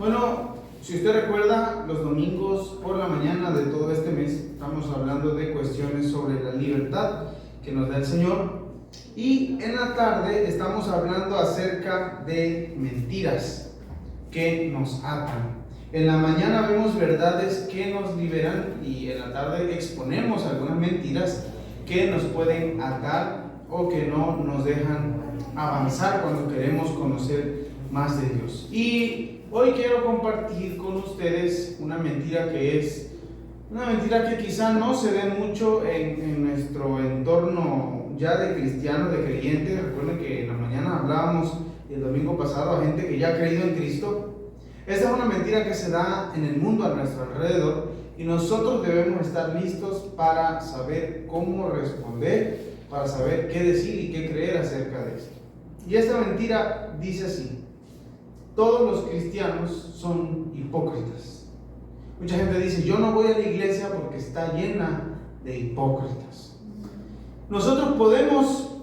Bueno, si usted recuerda, los domingos por la mañana de todo este mes estamos hablando de cuestiones sobre la libertad que nos da el Señor, y en la tarde estamos hablando acerca de mentiras que nos atan. En la mañana vemos verdades que nos liberan y en la tarde exponemos algunas mentiras que nos pueden atar o que no nos dejan avanzar cuando queremos conocer más de Dios. Y hoy quiero compartir con ustedes una mentira que quizá no se ve mucho en nuestro entorno ya de cristianos, de creyentes. Recuerden que en la mañana hablábamos el domingo pasado a gente que ya ha creído en Cristo. Esta es una mentira que se da en el mundo a nuestro alrededor y nosotros debemos estar listos para saber cómo responder, para saber qué decir y qué creer acerca de esto. Y esta mentira dice así: todos los cristianos son hipócritas. Mucha gente dice: yo no voy a la iglesia porque está llena de hipócritas. Nosotros podemos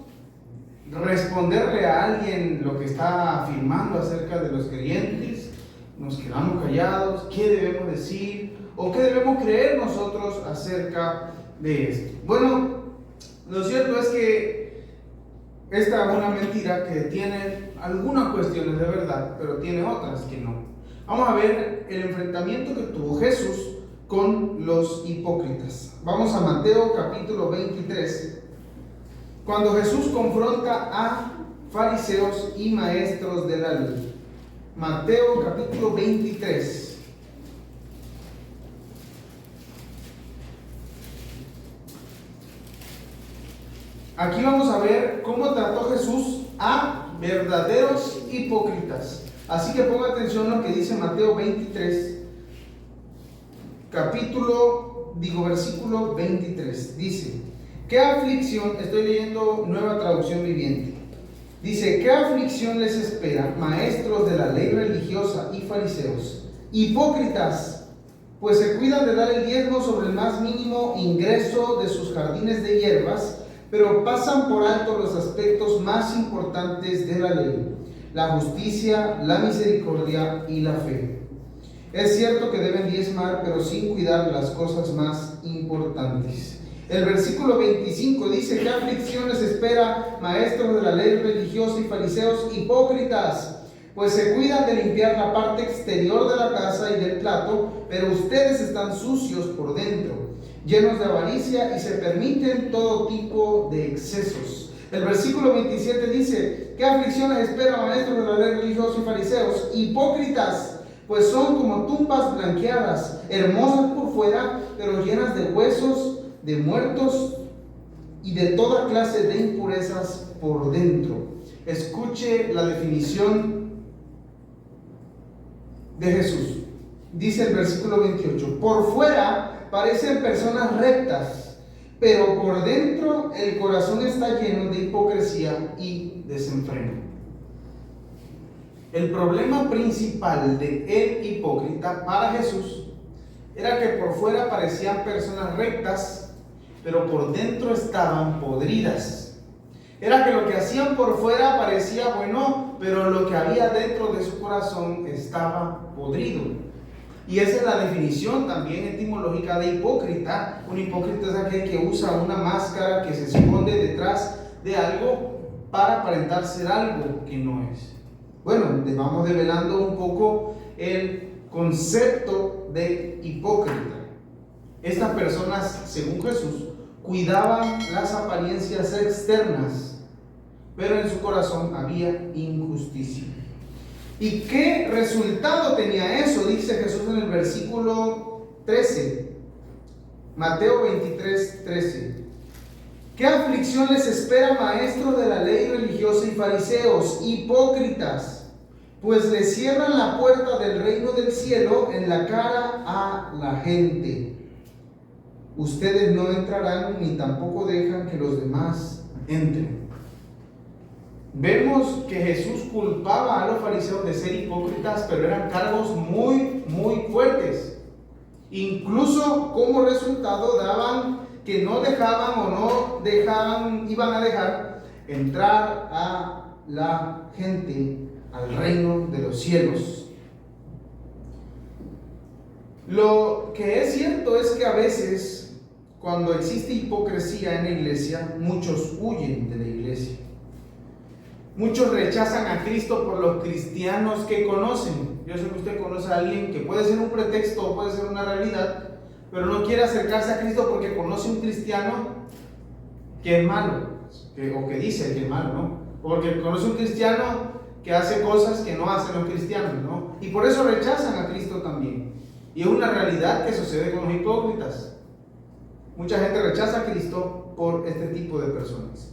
responderle a alguien lo que está afirmando acerca de los creyentes, nos quedamos callados, ¿qué debemos decir o qué debemos creer nosotros acerca de esto? Bueno, lo cierto es que esta es una mentira que tiene algunas cuestiones de verdad, pero tiene otras que no. Vamos a ver el enfrentamiento que tuvo Jesús con los hipócritas. Vamos a Mateo capítulo 23, cuando Jesús confronta a fariseos y maestros de la ley. Mateo capítulo 23. Aquí vamos a ver cómo trató Jesús a verdaderos hipócritas. Así que ponga atención a lo que dice Mateo 23, versículo 23. Dice: ¿qué aflicción? Estoy leyendo Nueva Traducción Viviente. Dice: ¿qué aflicción les espera, maestros de la ley religiosa y fariseos, hipócritas, pues se cuidan de dar el diezmo sobre el más mínimo ingreso de sus jardines de hierbas, pero pasan por alto los aspectos más importantes de la ley: la justicia, la misericordia y la fe? Es cierto que deben diezmar, pero sin cuidar las cosas más importantes. El versículo 25 dice: ¿qué aflicción les espera, maestros de la ley religiosa y fariseos, hipócritas? Pues se cuidan de limpiar la parte exterior de la casa y del plato, pero ustedes están sucios por dentro, llenos de avaricia y se permiten todo tipo de excesos. El versículo 27 dice: ¿qué aflicción les espera, maestros de la ley religiosa y fariseos, hipócritas? Pues son como tumbas blanqueadas, hermosas por fuera, pero llenas de huesos de muertos y de toda clase de impurezas por dentro. Escuche la definición de Jesús. Dice el versículo 28: por fuera parecen personas rectas, pero por dentro el corazón está lleno de hipocresía y desenfreno. El problema principal de el hipócrita para Jesús era que por fuera parecían personas rectas, pero por dentro estaban podridas. Era que lo que hacían por fuera parecía bueno, pero lo que había dentro de su corazón estaba podrido. Y esa es la definición también etimológica de hipócrita. Un hipócrita es aquel que usa una máscara, que se esconde detrás de algo para aparentar ser algo que no es. Bueno, vamos develando un poco el concepto de hipócrita. Estas personas, según Jesús, cuidaban las apariencias externas, pero en su corazón había injusticia. ¿Y qué resultado tenía eso? Dice Jesús en el versículo 13, Mateo 23, 13. ¿Qué aflicción les espera, maestros de la ley religiosa y fariseos, hipócritas? Pues les cierran la puerta del reino del cielo en la cara a la gente. Ustedes no entrarán ni tampoco dejan que los demás entren. Vemos que Jesús culpaba a los fariseos de ser hipócritas, pero eran cargos muy fuertes. Incluso como resultado daban que no dejaban o no dejaban, iban a dejar entrar a la gente al reino de los cielos. Lo que es cierto es que a veces, cuando existe hipocresía en la iglesia, muchos huyen de la iglesia. Muchos rechazan a Cristo por los cristianos que conocen. Yo sé que usted conoce a alguien que puede ser un pretexto o puede ser una realidad, pero no quiere acercarse a Cristo porque conoce un cristiano que es malo, o que dice que es malo, ¿no? Porque conoce un cristiano que hace cosas que no hacen los cristianos, ¿no? Y por eso rechazan a Cristo también. Y es una realidad que sucede con los hipócritas. Mucha gente rechaza a Cristo por este tipo de personas.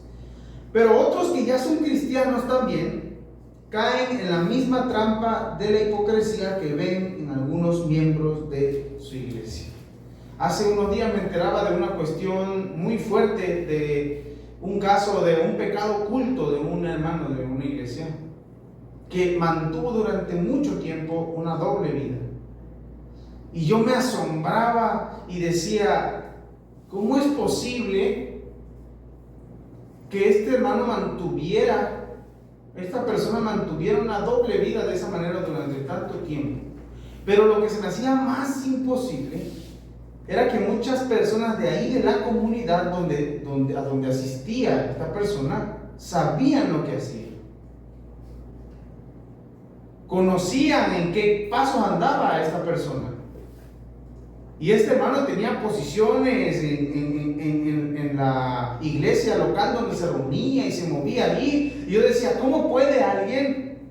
Pero otros que ya son cristianos también caen en la misma trampa de la hipocresía que ven en algunos miembros de su iglesia. Hace unos días me enteraba de una cuestión muy fuerte, de un caso de un pecado oculto de un hermano de una iglesia que mantuvo durante mucho tiempo una doble vida. Y yo me asombraba y decía, ¿cómo es posible que este hermano esta persona mantuviera una doble vida de esa manera durante tanto tiempo? Pero lo que se me hacía más imposible era que muchas personas de ahí, de la comunidad a donde asistía esta persona, sabían lo que hacía. Conocían en qué pasos andaba esta persona. Y este hermano tenía posiciones en la iglesia local donde se reunía y se movía allí. Y yo decía, ¿cómo puede alguien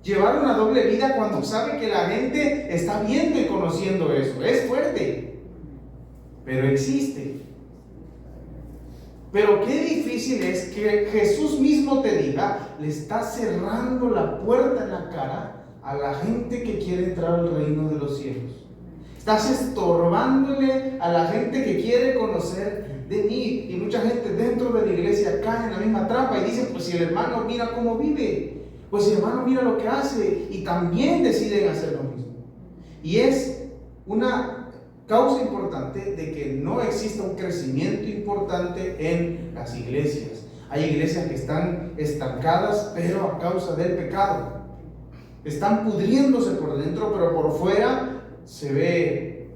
llevar una doble vida cuando sabe que la gente está viendo y conociendo eso? Es fuerte, pero existe. Pero qué difícil es que Jesús mismo te diga, le está cerrando la puerta en la cara a la gente que quiere entrar al reino de los cielos. Estás estorbándole a la gente que quiere conocer de mí. Y mucha gente dentro de la iglesia cae en la misma trampa y dice, pues si el hermano mira cómo vive, pues si el hermano mira lo que hace, y también deciden hacer lo mismo. Y es una causa importante de que no exista un crecimiento importante en las iglesias. Hay iglesias que están estancadas, pero a causa del pecado. Están pudriéndose por dentro, pero por fuera se ve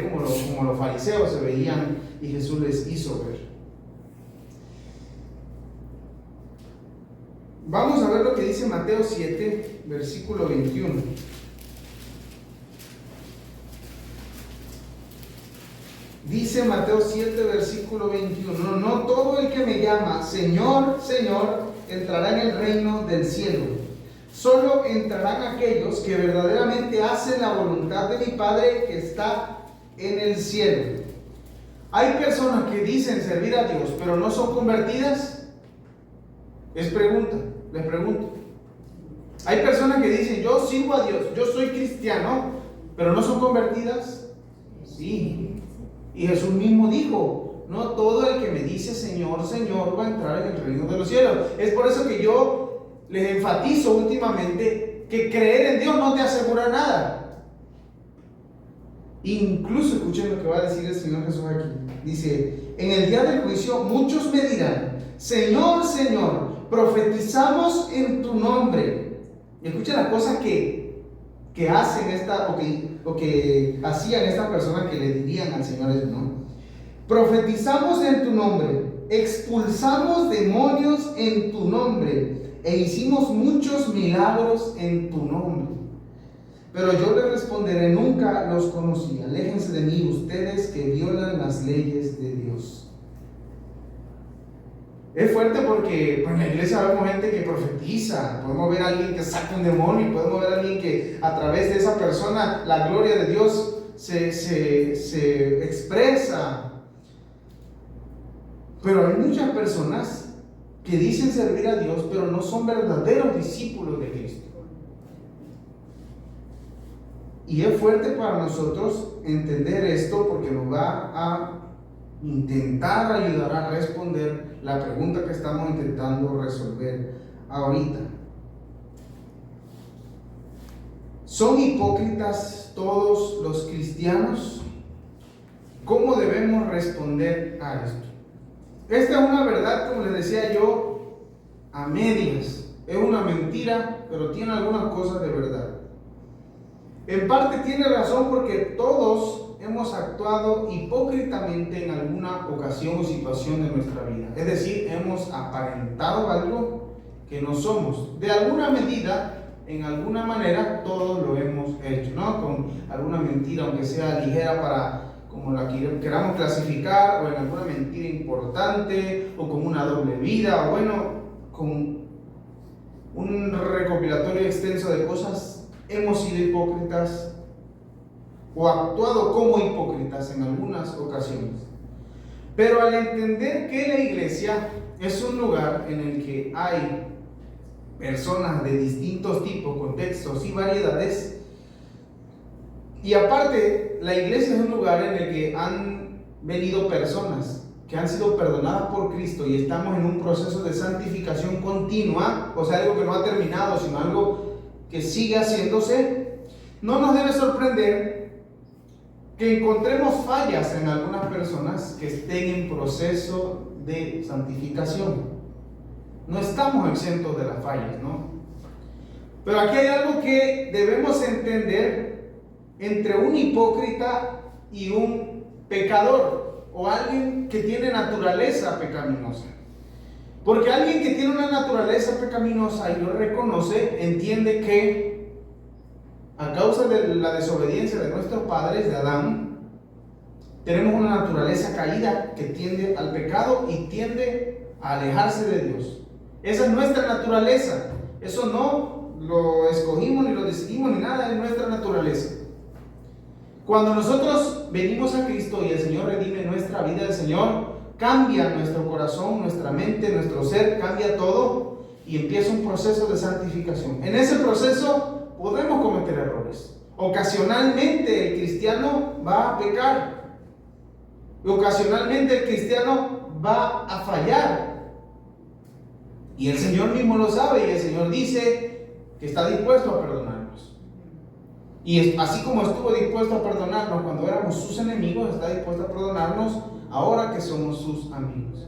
como los fariseos se veían y Jesús les hizo ver. Vamos a ver lo que dice Mateo 7, versículo 21. Dice Mateo 7, versículo 21, no todo el que me llama Señor, Señor, entrará en el reino del cielo. Solo entrarán aquellos que verdaderamente hacen la voluntad de mi Padre que está en el cielo. Hay personas que dicen servir a Dios, pero no son convertidas. Les pregunto. Hay personas que dicen, yo sirvo a Dios, yo soy cristiano, pero no son convertidas. Sí. Y Jesús mismo dijo, no todo el que me dice Señor, Señor va a entrar en el reino de los cielos. Es por eso que yo les enfatizo últimamente que creer en Dios no te asegura nada. Incluso escuchen lo que va a decir el Señor Jesús aquí. Dice, en el día del juicio muchos me dirán, Señor, Señor, profetizamos en tu nombre. Y escuchen las cosas que hacen o que hacían estas personas que le dirían al Señor, ¿no? Profetizamos en tu nombre, expulsamos demonios en tu nombre e hicimos muchos milagros en tu nombre. Pero yo le responderé, nunca los conocí, aléjense de mí ustedes que violan las leyes de Dios. Es fuerte porque en la iglesia vemos gente que profetiza, podemos ver a alguien que saca un demonio, podemos ver a alguien que a través de esa persona la gloria de Dios se expresa. Pero hay muchas personas que dicen servir a Dios, pero no son verdaderos discípulos de Cristo. Y es fuerte para nosotros entender esto porque nos va a intentar ayudar a responder la pregunta que estamos intentando resolver ahorita. ¿Son hipócritas todos los cristianos? ¿Cómo debemos responder a esto? Esta es una verdad, como les decía yo, a medias. Es una mentira, pero tiene algunas cosas de verdad. En parte tiene razón porque todos hemos actuado hipócritamente en alguna ocasión o situación de nuestra vida. Es decir, hemos aparentado algo que no somos. De alguna medida, en alguna manera, todos lo hemos hecho, ¿no? Con alguna mentira, aunque sea ligera para, como la queramos clasificar, o en alguna mentira importante, o con una doble vida, o bueno, con un recopilatorio extenso de cosas, hemos sido hipócritas o actuado como hipócritas en algunas ocasiones. Pero al entender que la iglesia es un lugar en el que hay personas de distintos tipos, contextos y variedades, y aparte la iglesia es un lugar en el que han venido personas que han sido perdonadas por Cristo y estamos en un proceso de santificación continua, o sea, algo que no ha terminado, sino algo que sigue haciéndose, no nos debe sorprender que encontremos fallas en algunas personas que estén en proceso de santificación. No estamos exentos de las fallas, ¿no? Pero aquí hay algo que debemos entender entre un hipócrita y un pecador, o alguien que tiene naturaleza pecaminosa. Porque alguien que tiene una naturaleza pecaminosa y lo reconoce, entiende que a causa de la desobediencia de nuestros padres, de Adán, tenemos una naturaleza caída que tiende al pecado y tiende a alejarse de Dios. Esa es nuestra naturaleza. Eso no lo escogimos ni lo decidimos ni nada, es nuestra naturaleza. Cuando nosotros venimos a Cristo y el Señor redime nuestra vida, el Señor cambia nuestro corazón, nuestra mente, nuestro ser, cambia todo y empieza un proceso de santificación. En ese proceso podemos cometer errores. Ocasionalmente el cristiano va a pecar. Ocasionalmente el cristiano va a fallar. Y el Señor mismo lo sabe y el Señor dice que está dispuesto a perdonarnos. Y así como estuvo dispuesto a perdonarnos cuando éramos sus enemigos, está dispuesto a perdonarnos ahora que somos sus amigos.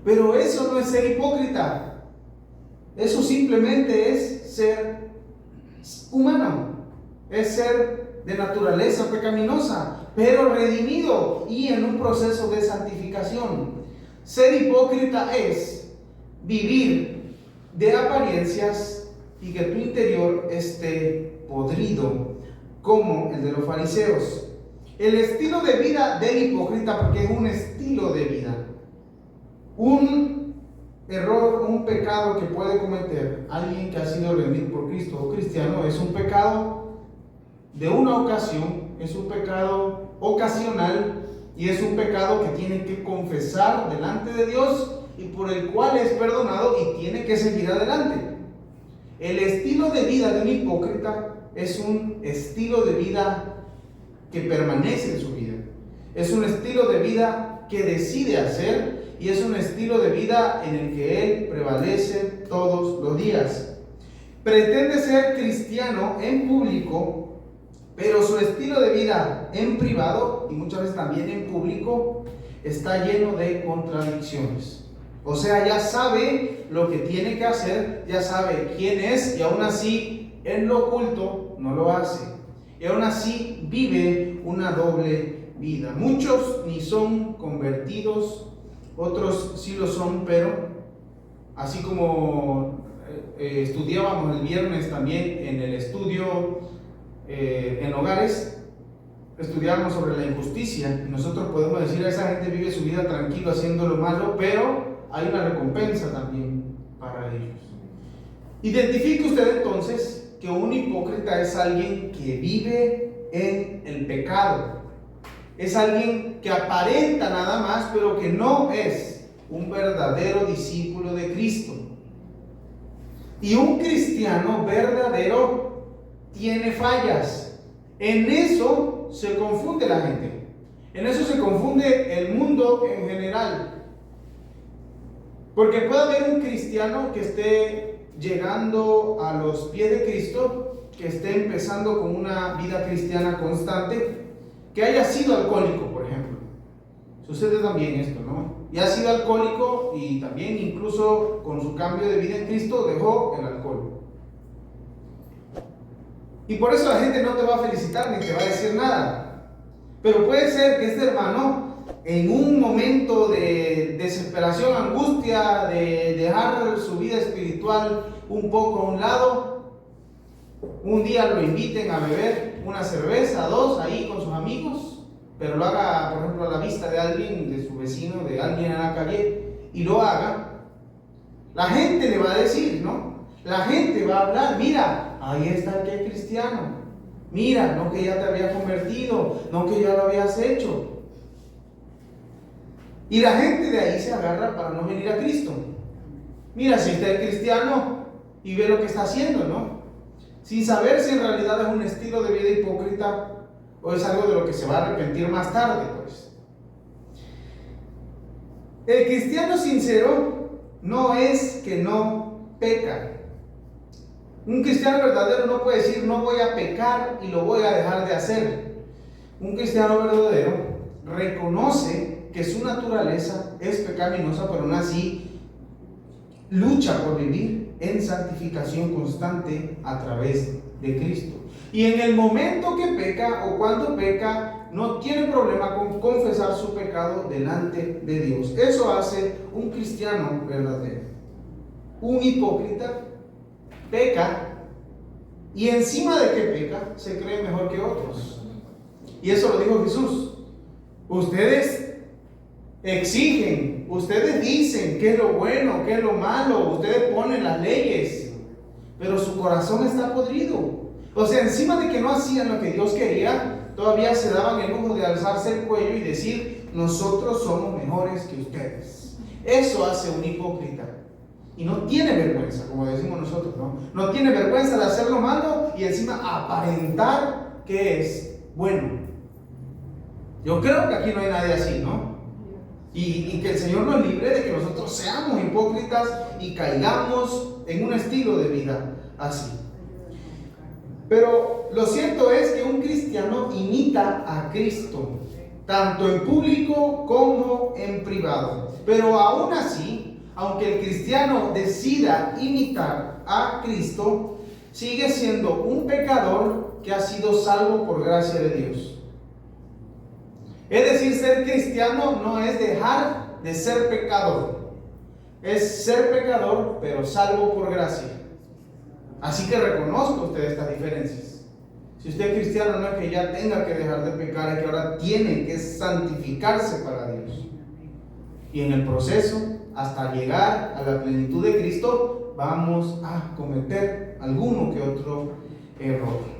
Pero eso no es ser hipócrita. Eso simplemente es ser humano. Es ser de naturaleza pecaminosa, pero redimido y en un proceso de santificación. Ser hipócrita es vivir de apariencias y que tu interior esté podrido, como el de los fariseos. El estilo de vida del hipócrita, porque es un estilo de vida, un error, un pecado que puede cometer alguien que ha sido redimido por Cristo o cristiano, es un pecado de una ocasión, es un pecado ocasional y es un pecado que tiene que confesar delante de Dios y por el cual es perdonado y tiene que seguir adelante. El estilo de vida de un hipócrita es un estilo de vida que permanece en su vida. Es un estilo de vida que decide hacer y es un estilo de vida en el que él prevalece todos los días. Pretende ser cristiano en público, pero su estilo de vida en privado y muchas veces también en público está lleno de contradicciones. O sea, ya sabe lo que tiene que hacer, ya sabe quién es y aún así en lo oculto no lo hace. Y aún así vive una doble vida. Muchos ni son convertidos, otros sí lo son, pero así como estudiábamos el viernes también en el estudio en hogares, estudiábamos sobre la injusticia. Y nosotros podemos decir a esa gente vive su vida tranquilo haciendo lo malo, pero hay una recompensa también para ellos. Identifique usted entonces que un hipócrita es alguien que vive en el pecado. Es alguien que aparenta nada más, pero que no es un verdadero discípulo de Cristo. Y un cristiano verdadero tiene fallas. En eso se confunde la gente. En eso se confunde el mundo en general. Porque puede haber un cristiano que esté llegando a los pies de Cristo, que esté empezando con una vida cristiana constante, que haya sido alcohólico, por ejemplo. Sucede también esto, ¿no? Y ha sido alcohólico y también incluso con su cambio de vida en Cristo dejó el alcohol. Y por eso la gente no te va a felicitar ni te va a decir nada. Pero puede ser que este hermano, en un momento de desesperación, angustia, de dejar su vida espiritual un poco a un lado, un día lo inviten a beber una cerveza, dos, ahí con sus amigos, pero lo haga, por ejemplo, a la vista de alguien, de su vecino, de alguien en la calle, y lo haga. La gente le va a decir, ¿no? La gente va a hablar, mira, ahí está el que es cristiano. Mira, no que ya te había convertido, no que ya lo habías hecho. Y la gente de ahí se agarra para no venir a Cristo. Mira, si usted es cristiano y ve lo que está haciendo, ¿no? Sin saber si en realidad es un estilo de vida hipócrita o es algo de lo que se va a arrepentir más tarde, pues. El cristiano sincero no es que no peca. Un cristiano verdadero no puede decir no voy a pecar y lo voy a dejar de hacer. Un cristiano verdadero reconoce que su naturaleza es pecaminosa, pero aún así lucha por vivir en santificación constante a través de Cristo. Y en el momento que peca o cuando peca, no tiene problema con confesar su pecado delante de Dios. Eso hace un cristiano verdadero. Un hipócrita peca y encima de que peca se cree mejor que otros. Y eso lo dijo Jesús. Ustedes exigen, ustedes dicen qué es lo bueno, qué es lo malo, ustedes ponen las leyes, pero su corazón está podrido. O sea, encima de que no hacían lo que Dios quería, todavía se daban el lujo de alzarse el cuello y decir, nosotros somos mejores que ustedes. Eso hace un hipócrita. Y no tiene vergüenza, como decimos nosotros, ¿no? No tiene vergüenza de hacer lo malo y encima aparentar que es bueno. Yo creo que aquí no hay nadie así, ¿no? Y que el Señor nos libre de que nosotros seamos hipócritas y caigamos en un estilo de vida así. Pero lo cierto es que un cristiano imita a Cristo, tanto en público como en privado. Pero aún así, aunque el cristiano decida imitar a Cristo, sigue siendo un pecador que ha sido salvo por gracia de Dios. Es decir, ser cristiano no es dejar de ser pecador. Es ser pecador, pero salvo por gracia. Así que reconozca usted estas diferencias. Si usted es cristiano, no es que ya tenga que dejar de pecar, es que ahora tiene que santificarse para Dios. Y en el proceso, hasta llegar a la plenitud de Cristo, vamos a cometer alguno que otro error.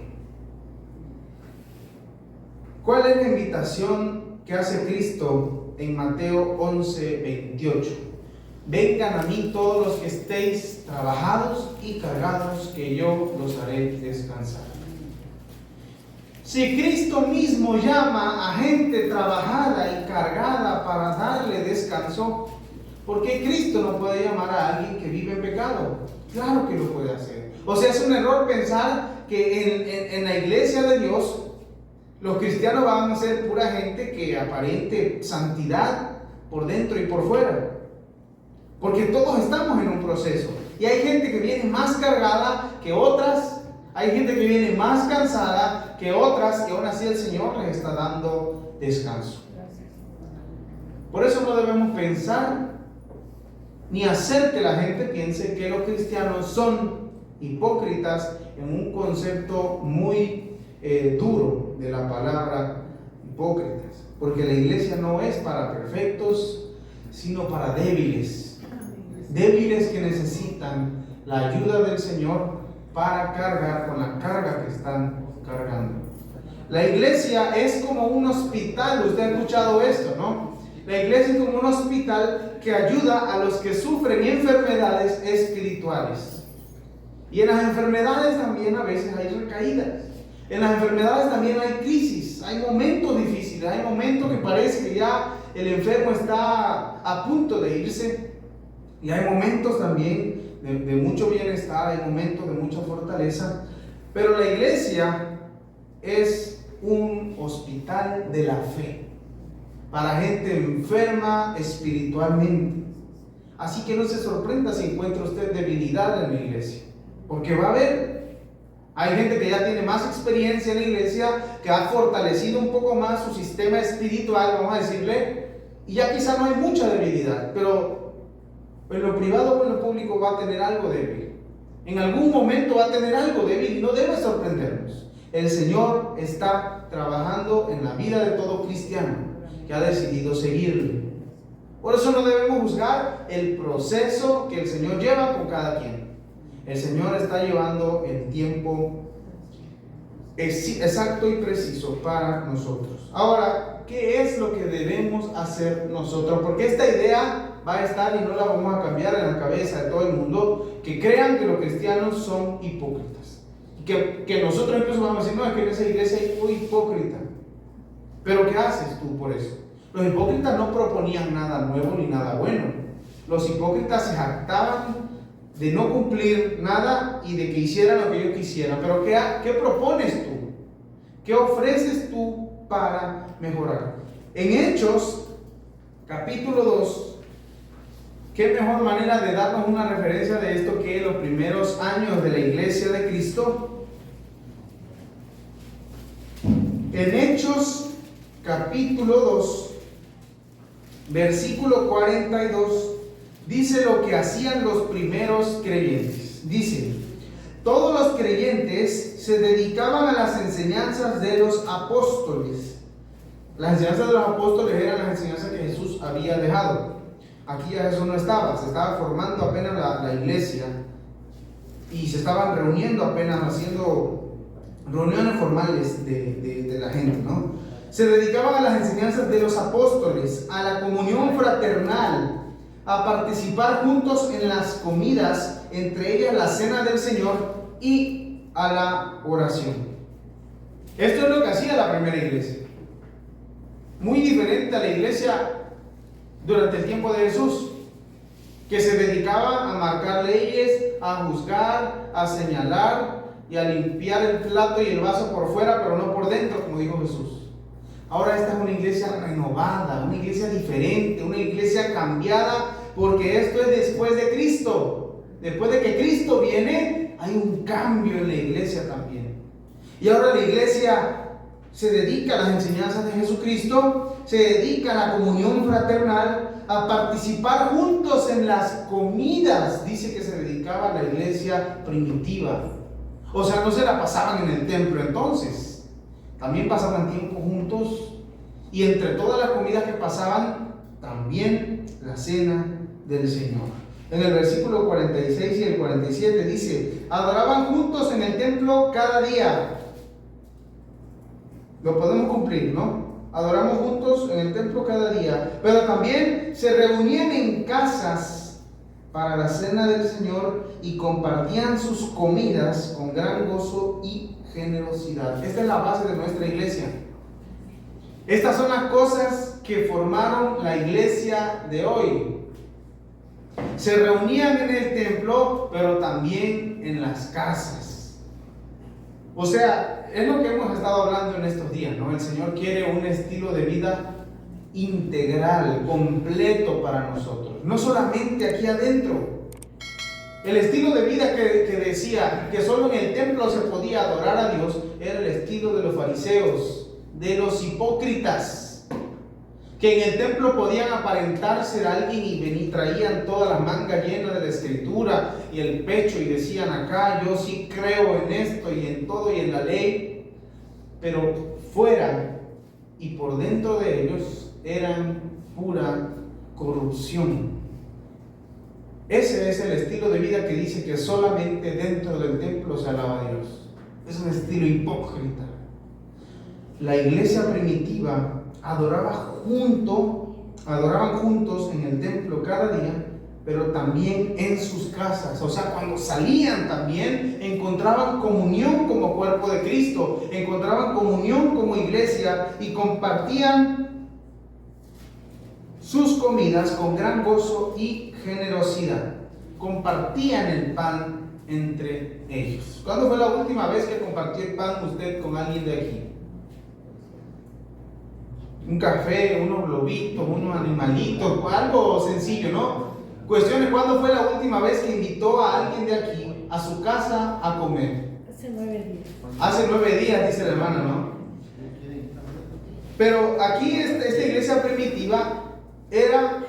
¿Cuál es la invitación que hace Cristo en Mateo 11:28? Vengan a mí todos los que estéis trabajados y cargados, que yo los haré descansar. Si Cristo mismo llama a gente trabajada y cargada para darle descanso, ¿por qué Cristo no puede llamar a alguien que vive en pecado? Claro que lo puede hacer. O sea, es un error pensar que en la iglesia de Dios los cristianos van a ser pura gente que aparente santidad por dentro y por fuera. Porque todos estamos en un proceso. Y hay gente que viene más cargada que otras. Hay gente que viene más cansada que otras. Y aún así el Señor les está dando descanso. Por eso no debemos pensar ni hacer que la gente piense que los cristianos son hipócritas en un concepto muy duro de la palabra hipócritas, porque la iglesia no es para perfectos, sino para débiles que necesitan la ayuda del Señor para cargar con la carga que están cargando. La iglesia es como un hospital. Usted ha escuchado esto, ¿no? La iglesia es como un hospital que ayuda a los que sufren enfermedades espirituales. Y en las enfermedades también a veces hay recaídas. En las enfermedades también hay crisis, hay momentos difíciles, hay momentos que parece que ya el enfermo está a punto de irse. Y hay momentos también de mucho bienestar, hay momentos de mucha fortaleza. Pero la iglesia es un hospital de la fe para gente enferma espiritualmente. Así que no se sorprenda si encuentra usted debilidad en la iglesia, porque va a haber Hay gente que ya tiene más experiencia en la iglesia, que ha fortalecido un poco más su sistema espiritual, vamos a decirle, y ya quizá no hay mucha debilidad, pero en lo privado o en lo público va a tener algo débil. En algún momento va a tener algo débil y no debe sorprendernos. El Señor está trabajando en la vida de todo cristiano que ha decidido seguirle. Por eso no debemos juzgar el proceso que el Señor lleva con cada quien. El Señor está llevando el tiempo exacto y preciso para nosotros. Ahora, ¿qué es lo que debemos hacer nosotros? Porque esta idea va a estar y no la vamos a cambiar en la cabeza de todo el mundo, que crean que los cristianos son hipócritas. Que nosotros incluso vamos a decir, no, es que en esa iglesia hay un hipócrita. Pero ¿qué haces tú por eso? Los hipócritas no proponían nada nuevo ni nada bueno. Los hipócritas se jactaban de no cumplir nada y de que hicieran lo que ellos quisieran. Pero ¿qué propones tú? ¿Qué ofreces tú para mejorar? En Hechos, capítulo 2, ¿qué mejor manera de darnos una referencia de esto que los primeros años de la iglesia de Cristo? En Hechos, capítulo 2, versículo 42, dice lo que hacían los primeros creyentes. Dice: todos los creyentes se dedicaban a las enseñanzas de los apóstoles. Las enseñanzas de los apóstoles eran las enseñanzas que Jesús había dejado. Aquí ya Jesús no estaba, se estaba formando apenas la iglesia y se estaban reuniendo apenas, haciendo reuniones formales de la gente, ¿no? Se dedicaban a las enseñanzas de los apóstoles, a la comunión fraternal, a participar juntos en las comidas, entre ellas la cena del Señor, y a la oración. Esto es lo que hacía la primera iglesia. Muy diferente a la iglesia durante el tiempo de Jesús, que se dedicaba a marcar leyes, a juzgar, a señalar y a limpiar el plato y el vaso por fuera, pero no por dentro, como dijo Jesús. Ahora esta es una iglesia renovada, una iglesia diferente, una iglesia cambiada, porque esto es después de Cristo. Después de que Cristo viene, hay un cambio en la iglesia también. Y ahora la iglesia se dedica a las enseñanzas de Jesucristo, se dedica a la comunión fraternal, a participar juntos en las comidas. Dice que se dedicaba a la iglesia primitiva. O sea, no se la pasaban en el templo entonces. También pasaban tiempo juntos. Y entre todas las comidas que pasaban, también la cena del Señor. En el versículo 46 y el 47 dice: adoraban juntos en el templo cada día. Lo podemos cumplir, ¿no? Adoramos juntos en el templo cada día, pero también se reunían en casas para la cena del Señor y compartían sus comidas con gran gozo y generosidad. Esta es la base de nuestra iglesia. Estas son las cosas que formaron la iglesia de hoy. Se reunían en el templo, pero también en las casas. O sea, es lo que hemos estado hablando en estos días, ¿no? El Señor quiere un estilo de vida integral, completo para nosotros. No solamente aquí adentro. El estilo de vida que decía que solo en el templo se podía adorar a Dios era el estilo de los fariseos, de los hipócritas, que en el templo podían aparentar ser alguien y traían todas las mangas llenas de la escritura y el pecho y decían: acá yo sí creo en esto y en todo y en la ley, pero fuera y por dentro de ellos eran pura corrupción. Ese es el estilo de vida que dice que solamente dentro del templo se alaba a Dios. Es un estilo hipócrita. La iglesia primitiva adoraban juntos en el templo cada día, pero también en sus casas. O sea, cuando salían también encontraban comunión como cuerpo de Cristo, encontraban comunión como iglesia y compartían sus comidas con gran gozo y generosidad. Compartían el pan entre ellos. ¿Cuándo fue la última vez que compartió el pan usted con alguien de aquí? Un café, unos globitos, unos animalitos, algo sencillo, ¿no? Cuestiones: ¿cuándo fue la última vez que invitó a alguien de aquí a su casa a comer? Hace 9 días. Hace 9 días, dice la hermana, ¿no? Pero aquí esta iglesia primitiva era,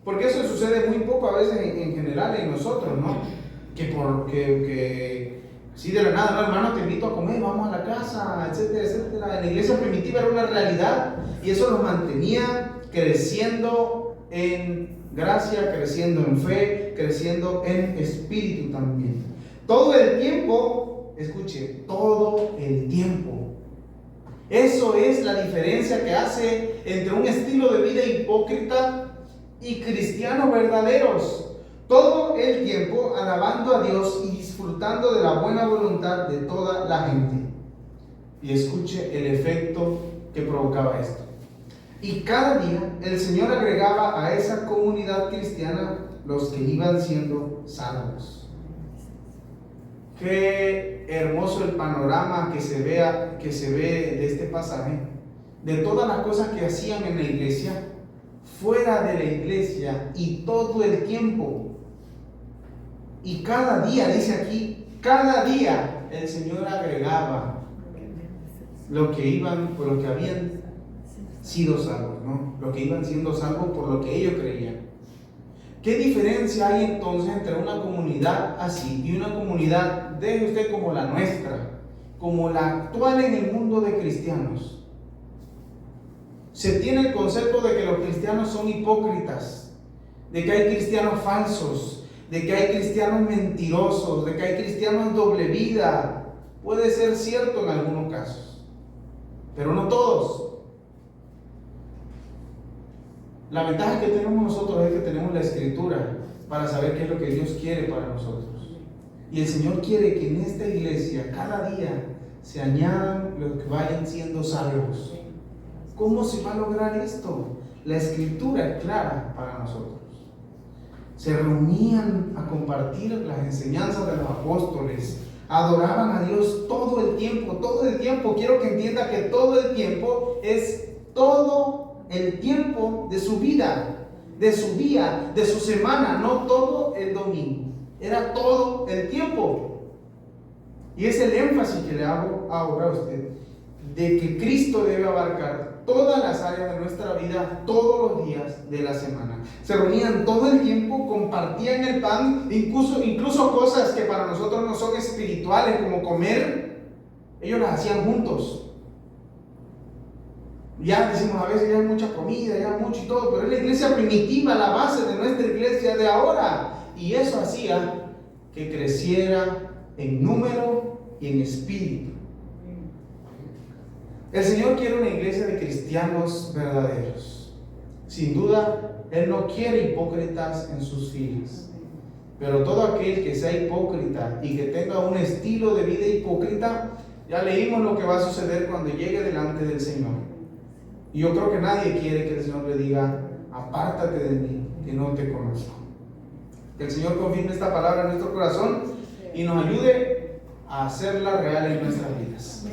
porque eso sucede muy poco a veces en general en nosotros, ¿no? Que si de la nada, no, hermano, te invito a comer, vamos a la casa, etcétera, etcétera. En la iglesia primitiva era una realidad y eso nos mantenía creciendo en gracia, creciendo en fe, creciendo en espíritu también. Todo el tiempo, escuche, todo el tiempo. Eso es la diferencia que hace entre un estilo de vida hipócrita y cristianos verdaderos. Todo el tiempo alabando a Dios y disfrutando de la buena voluntad de toda la gente. Y escuche el efecto que provocaba esto. Y cada día el Señor agregaba a esa comunidad cristiana los que iban siendo salvos. Qué hermoso el panorama que se ve de este pasaje, de todas las cosas que hacían en la iglesia, fuera de la iglesia y todo el tiempo. Y cada día, dice aquí, cada día el Señor agregaba lo que habían sido salvos, ¿no? Lo que iban siendo salvos por lo que ellos creían. ¿Qué diferencia hay entonces entre una comunidad así y una comunidad, deje usted, como la nuestra, como la actual en el mundo de cristianos? Se tiene el concepto de que los cristianos son hipócritas, de que hay cristianos falsos, de que hay cristianos mentirosos, de que hay cristianos doble vida. Puede ser cierto en algunos casos, pero no todos. La ventaja que tenemos nosotros es que tenemos la Escritura para saber qué es lo que Dios quiere para nosotros. Y el Señor quiere que en esta iglesia cada día se añadan los que vayan siendo salvos. ¿Cómo se va a lograr esto? La Escritura es clara para nosotros. Se reunían a compartir las enseñanzas de los apóstoles, adoraban a Dios todo el tiempo, todo el tiempo. Quiero que entienda que todo el tiempo es todo el tiempo de su vida, de su día, de su semana, no todo el domingo, era todo el tiempo. Y es el énfasis que le hago ahora a usted, de que Cristo debe abarcar todas las áreas de nuestra vida, todos los días de la semana. Se reunían todo el tiempo, compartían el pan, incluso cosas que para nosotros no son espirituales, como comer, ellos las hacían juntos. Ya decimos a veces, ya hay mucha comida, ya mucho y todo, pero es la iglesia primitiva, la base de nuestra iglesia de ahora. Y eso hacía que creciera en número y en espíritu. El Señor quiere una iglesia de cristianos verdaderos. Sin duda, Él no quiere hipócritas en sus filas. Pero todo aquel que sea hipócrita y que tenga un estilo de vida hipócrita, ya leímos lo que va a suceder cuando llegue delante del Señor. Y yo creo que nadie quiere que el Señor le diga: apártate de mí, que no te conozco. Que el Señor confirme esta palabra en nuestro corazón y nos ayude a hacerla real en nuestras vidas.